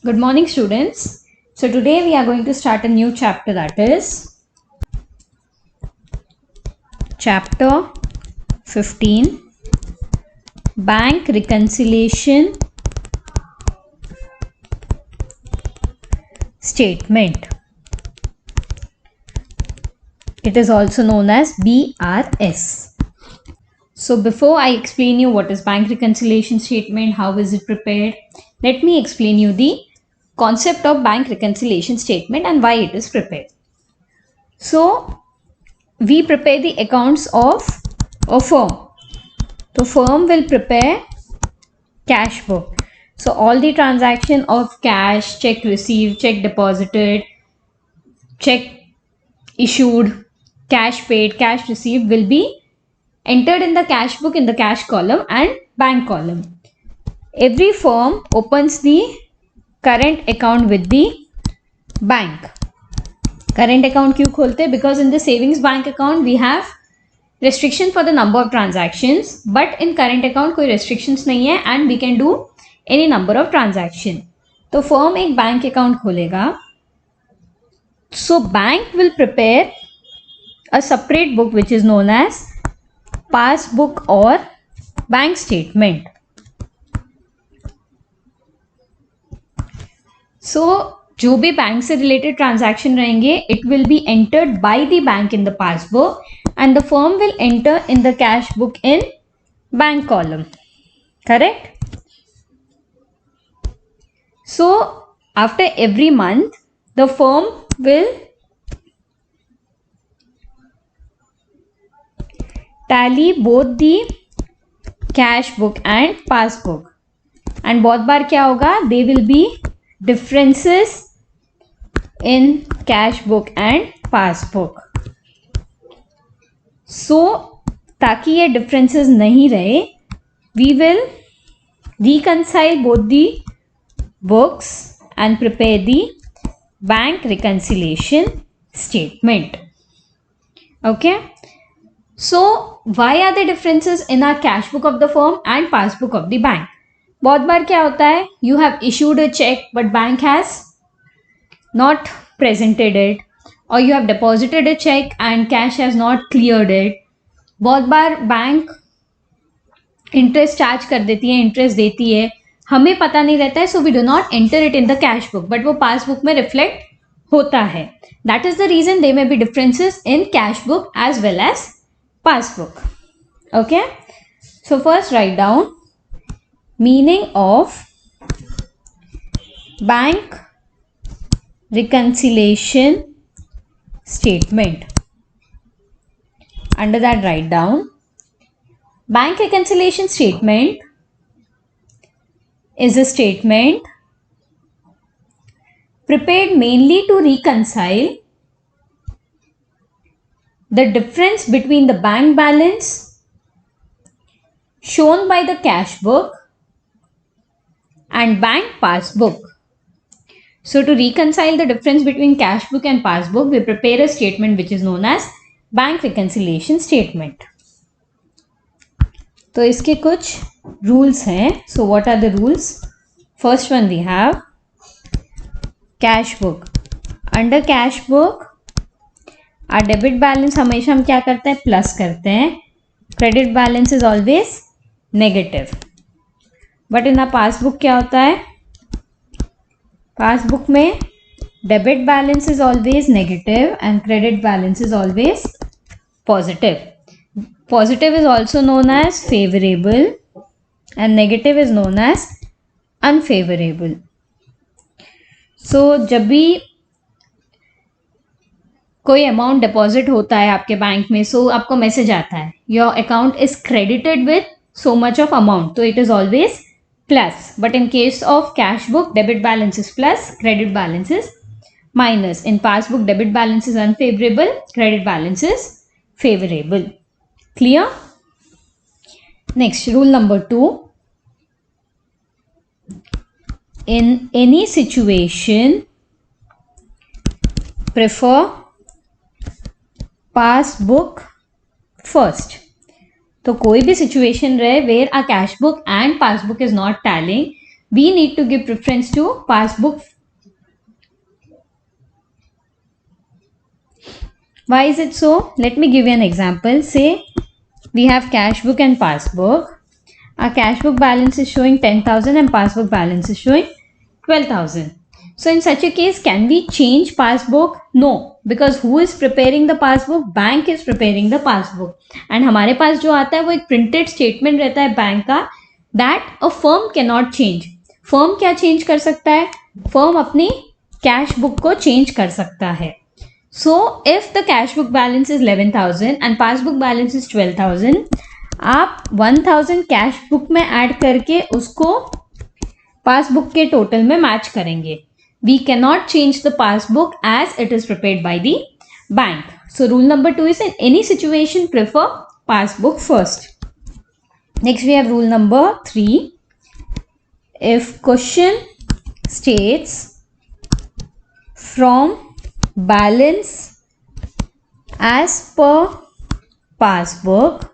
Good morning, students. So today we are going to start a new chapter, that is chapter 15, Bank Reconciliation Statement. It is also known as BRS. So before I explain you what is Bank Reconciliation Statement, how is it prepared, let me explain you the concept of Bank Reconciliation Statement and why it is prepared. So we prepare the accounts of a firm. The firm will prepare cash book. So all the transaction of cash, check received, check deposited, check issued, cash paid, cash received will be entered in the cash book in the cash column and bank column. Every firm opens the current account with the bank. Current account क्यों खोलते? Because in the savings bank account we have restriction for the number of transactions, but in current account कोई restrictions नहीं है and we can do any number of transaction. तो firm एक bank account खोलेगा. So bank will prepare a separate book which is known as passbook or bank statement. So जो भी bank से related transaction रहेंगे it will be entered by the bank in the passbook and the firm will enter in the cash book in bank column. Correct? So after every month the firm will tally both the cash book and passbook and बहुत बार क्या होगा, they will be differences in cash book and passbook. So ताकि ये differences नहीं रहे, we will reconcile both the books and prepare the bank reconciliation statement. Okay, so why are the differences in our cash book of the firm and passbook of the bank? बहुत बार क्या होता है, you have issued a check but bank has not presented it, or you have deposited a check and cash has not cleared it. बहुत बार bank interest charge कर देती है, interest देती है, हमें पता नहीं रहता है, so we do not enter it in the cash book, but वो पासबुक में रिफ्लेक्ट होता है. That is the reason they may be differences in cash book as well as passbook. Okay, so first write down meaning of bank reconciliation statement. Under that write down, bank reconciliation statement is a statement prepared mainly to reconcile the difference between the bank balance shown by the cash book and bank passbook. So to reconcile the difference between cash book and passbook, we prepare a statement which is known as bank reconciliation statement. तो इसके कुछ rules हैं. So what are the rules? First one we have cash book. Under cash book, our debit balance हमेशा हम क्या करते हैं, plus करते हैं. Credit balance is always negative. But in passbook क्या होता है, पासबुक में debit balance is always negative and credit balance is always positive. Positive is also known as favourable and negative is known as unfavourable. So जब भी कोई amount deposit होता है आपके बैंक में, सो आपको मैसेज आता है your account is credited with so much of amount, so it is always plus. But in case of cash book, debit balance is plus, credit balance is minus. In passbook, debit balance is unfavorable, credit balance is favorable. Clear? Next, rule number 2. In any situation, prefer passbook first. तो कोई भी situation रहे where a cash book and passbook is not tallying, we need to give preference to passbook. Why is it so? Let me give you an example. Say we have cash book and passbook. Our cash book balance is showing 10,000 and passbook balance is showing 12,000. So in such a case, can we change passbook? No, because who is preparing the passbook? Bank is preparing the passbook. And हमारे पास जो आता है वो एक printed statement रहता है bank का, that a firm cannot change. Firm क्या change कर सकता है? Firm अपनी cash book को change कर सकता है. So if the cash book balance is 11,000 and passbook balance is 12,000, आप 1,000 कैश बुक में ऐड करके उसको पासबुक के टोटल में मैच करेंगे. We can not change the passbook as it is prepared by the bank. So rule number 2 is in any situation prefer passbook first. Next we have rule number 3. If question states from balance as per passbook,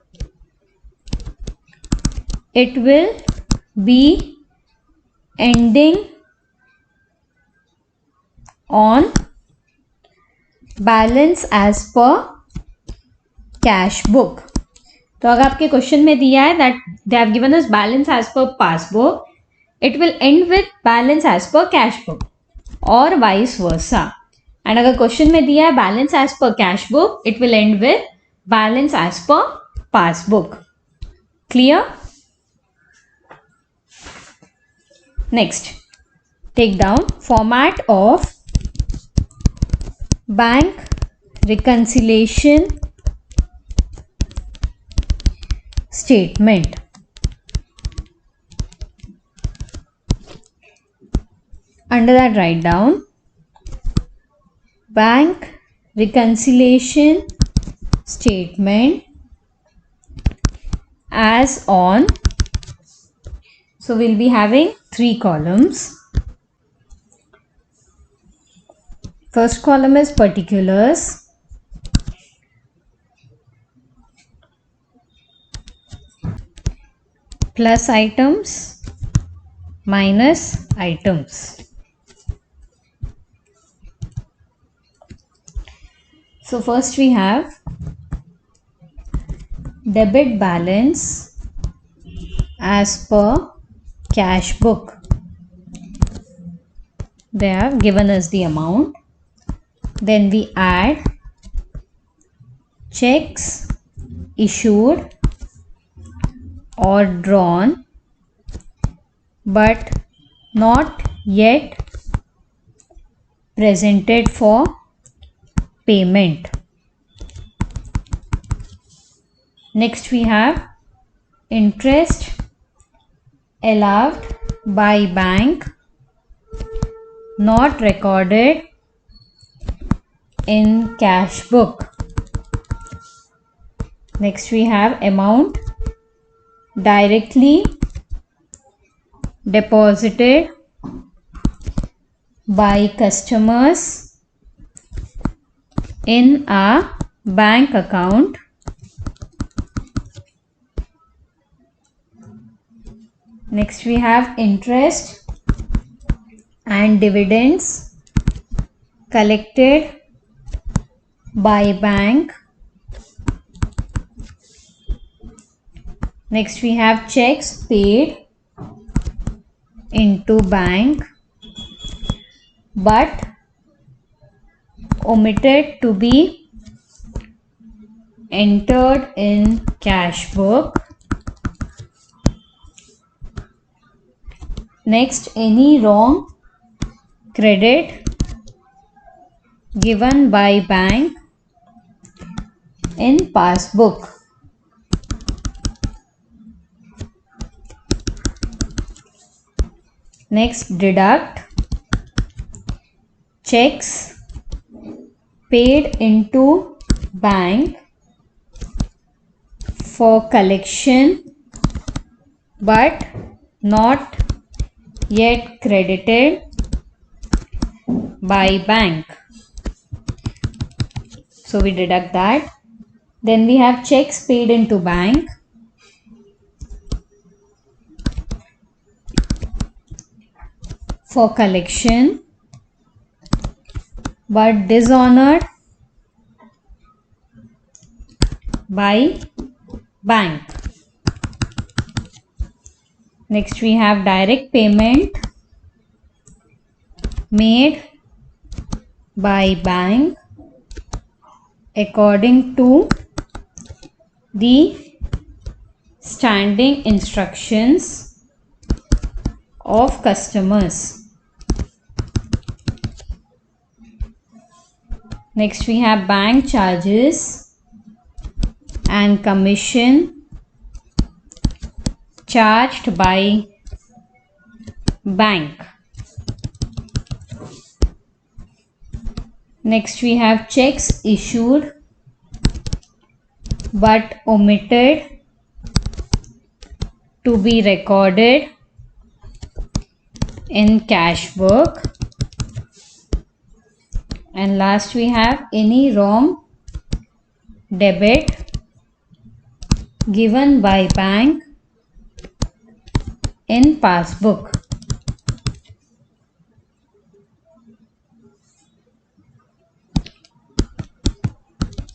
it will be ending on balance as per cash book. तो अगर आपके question में दिया है that they have given us balance as per passbook, it will end with balance as per cash book or vice versa. And अगर question में दिया है balance as per cash book, it will end with balance as per passbook. Clear? Next, take down format of bank reconciliation statement. Under that, write down bank reconciliation statement as on. So we'll be having 3 columns. First column is particulars. Plus items, minus items. So first we have debit balance as per cash book. They have given us the amount. Then we add checks issued or drawn but not yet presented for payment. Next we have interest allowed by bank not recorded in cash book. Next we have amount directly deposited by customers in a bank account Next we have interest and dividends collected by bank. Next we have checks paid into bank but omitted to be entered in cash book. Next, any wrong credit given by bank in passbook. Next, deduct checks paid into bank for collection but not yet credited by bank. So we deduct that. Then we have checks paid into bank for collection but dishonored by bank. Next we have direct payment made by bank according to the standing instructions of customers. Next we have bank charges and commission charged by bank. Next we have checks issued but omitted to be recorded in cash book. And last we have any wrong debit given by bank in passbook.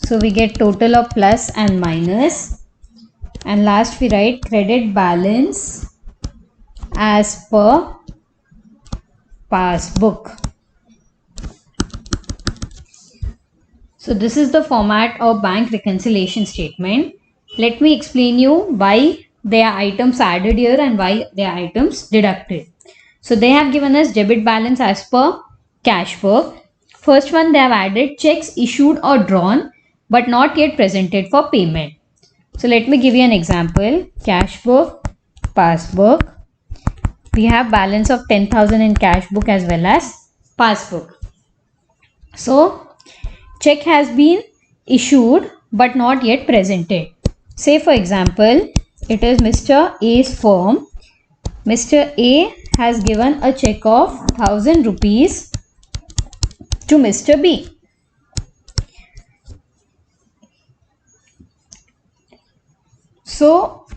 So we get total of plus and minus, and last we write credit balance as per passbook. So this is the format of bank reconciliation statement. Let me explain you why there are items added here and why there are items deducted. So they have given us debit balance as per cash book. First one, they have added checks issued or drawn but not yet presented for payment. So let me give you an example. Cash book, passbook. We have balance of 10,000 in cash book as well as passbook. So check has been issued but not yet presented. Say for example, it is Mr. A's firm. Mr. A has given a check of 1,000 rupees to Mr. B. So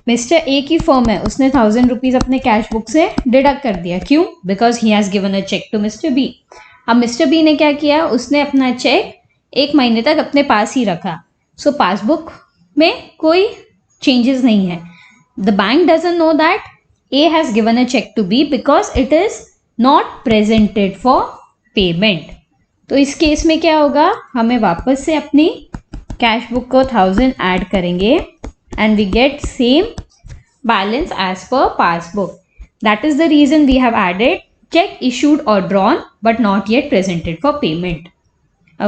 mister A की firm है, उसने 1,000 rupees अपने cash book से deduct कर दिया. क्यों? Because he has given a cheque to Mister B. अब Mister B ने क्या किया, उसने अपना चेक 1 महीने तक अपने पास ही रखा. सो पासबुक में कोई चेंजेस नहीं है. The bank doesn't know that A has given a cheque to B because it is not presented for payment. तो इस केस में क्या होगा, हमें वापस से अपनी कैश बुक को 1,000 ऐड करेंगे and we get same balance as per passbook. That is the reason we have added check issued or drawn but not yet presented for payment.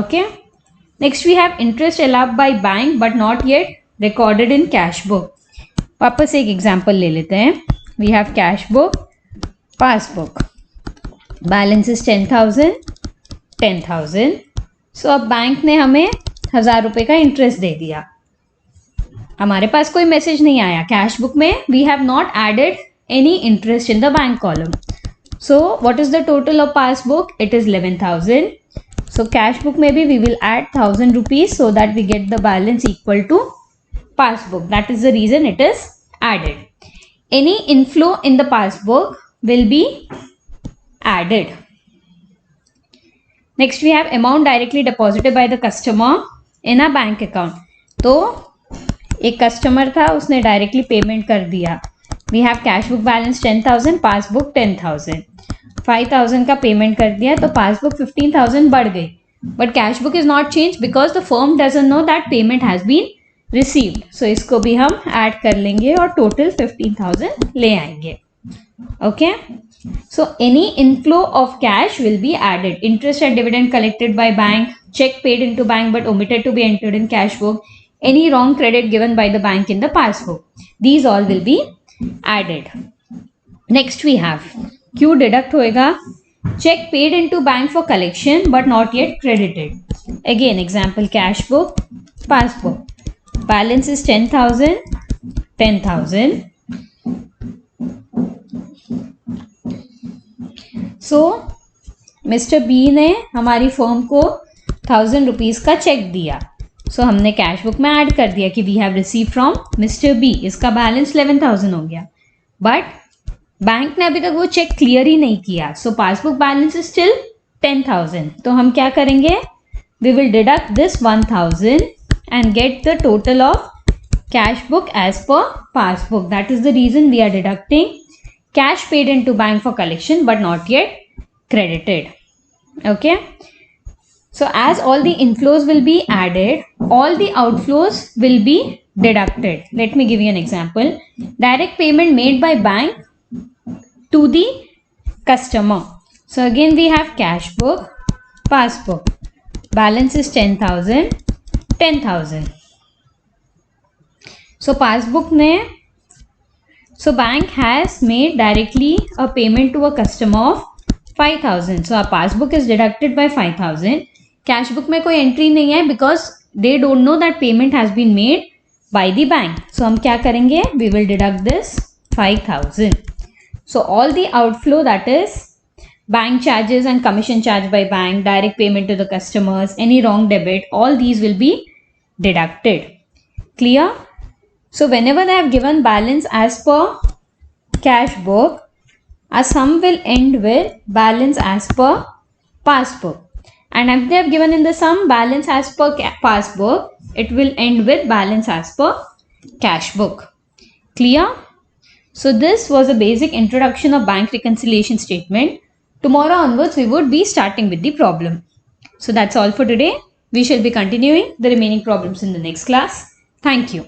Okay. Next we have interest allowed by bank but not yet recorded in cash book. वापस एक example ले लेते हैं. We have cash book, passbook. Balance is 10,000, 10,000. So अब bank ने हमें 1,000 रुपये का इंटरेस्ट दे दिया. हमारे पास कोई मैसेज नहीं आया. कैश बुक में we have not added any interest in the bank column. So what is the total of passbook? It is 11,000. So cash book में भी we will add 1,000 rupees so that we get the balance equal to passbook. That is the reason it is added. Any inflow in the passbook will be added. Next we have amount directly deposited by the customer in a bank account. तो एक customer था, उसने directly payment कर दिया. We have cash book balance 10,000, passbook 10,000. 5,000 का payment कर दिया तो पासबुक 15,000 बढ़ गई. But cash book is not change because the firm doesn't know that payment has been received. So इसको भी हम ऐड कर लेंगे और टोटल 15,000 ले आएंगे. Okay. So any inflow of cash will be added. Interest and dividend collected by bank, check paid into bank but omitted to be entered in cash book, any wrong credit given by the bank in the passbook. These all will be added. Next we have Q deduct होएगा. Check paid into bank for collection but not yet credited. Again example cash book, passbook. Balance is 10,000, 10,000. So Mr. B ने हमारी firm को 1,000 rupees का check दिया. सो हमने cash book में add कर दिया कि we have receive from Mister B. इसका बैलेंस 11,000 हो गया. बट बैंक ने अभी तक वो चेक क्लियर ही नहीं किया, so passbook balance is still 10,000. तो हम क्या करेंगे, we will deduct this 1,000 and get the total of cash book as per passbook. That is the reason we are deducting cash paid into bank for collection but not yet credited. Okay, so as all the inflows will be added, all the outflows will be deducted. Let me give you an example. Direct payment made by bank to the customer. So again we have cash book, passbook, balance is 10,000, 10,000. So passbook ने, so bank has made directly a payment to a customer of 5,000. So our passbook is deducted by 5,000. Cash book में कोई entry नहीं है because they don't know that payment has been made by the bank. So हम क्या करेंगे, we will deduct this 5,000. So all the outflow, that is bank charges and commission charged by bank, direct payment to the customers, any wrong debit, all these will be deducted. Clear? So whenever they have given balance as per cash book, a sum will end with balance as per passbook. And if they have given in the sum balance as per passbook, it will end with balance as per cash book. Clear? So this was a basic introduction of bank reconciliation statement. Tomorrow onwards, we would be starting with the problem. So that's all for today. We shall be continuing the remaining problems in the next class. Thank you.